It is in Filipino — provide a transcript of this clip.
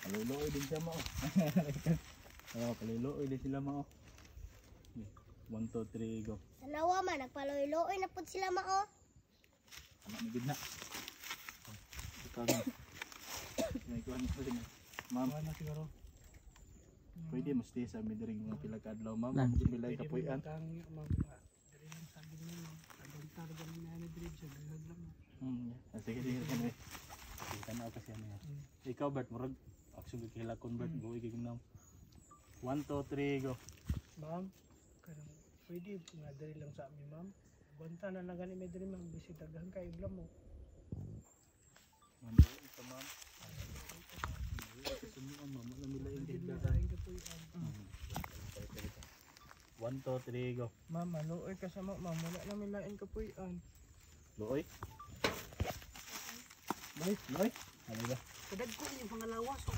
Paluloy din siya mao. Paluloy din sila mao. 1, 2, 3, go. Tanawa man, nagpaloy-loy na po sila mao. Anak ni gidna. Ikaw na. May kuha na rin. Ma'am, na siguro. pwede mo stay sa midring mga pila ka adlaw, ma'am. Lang. Bilay ka puyan. Dali lang sabi niya. Adontar ganun na ni Drid sa dalag lang. Sige, sige kami. Kita na kasi ano yan. Ikaw Bert, murag actually kilakon Bert, buhay kaginaw. 1, 2, 3, go. Ma'am, kanang pwede nga dali lang sa amin, ma'am. Banta na gani may dali ma'am, bisi daghan kay iblam mo. Ma'am, ito ma'am. Sunuan ma'am, wala nila yung Hindi ganda. lain ka po yan. 1, 2, 3, go. Ma'am, maluoy ka sa ma'am, wala namin lain ka po yan. Loy. Loy, Loy. Ano ba? Kadag ko yung pangalawas, o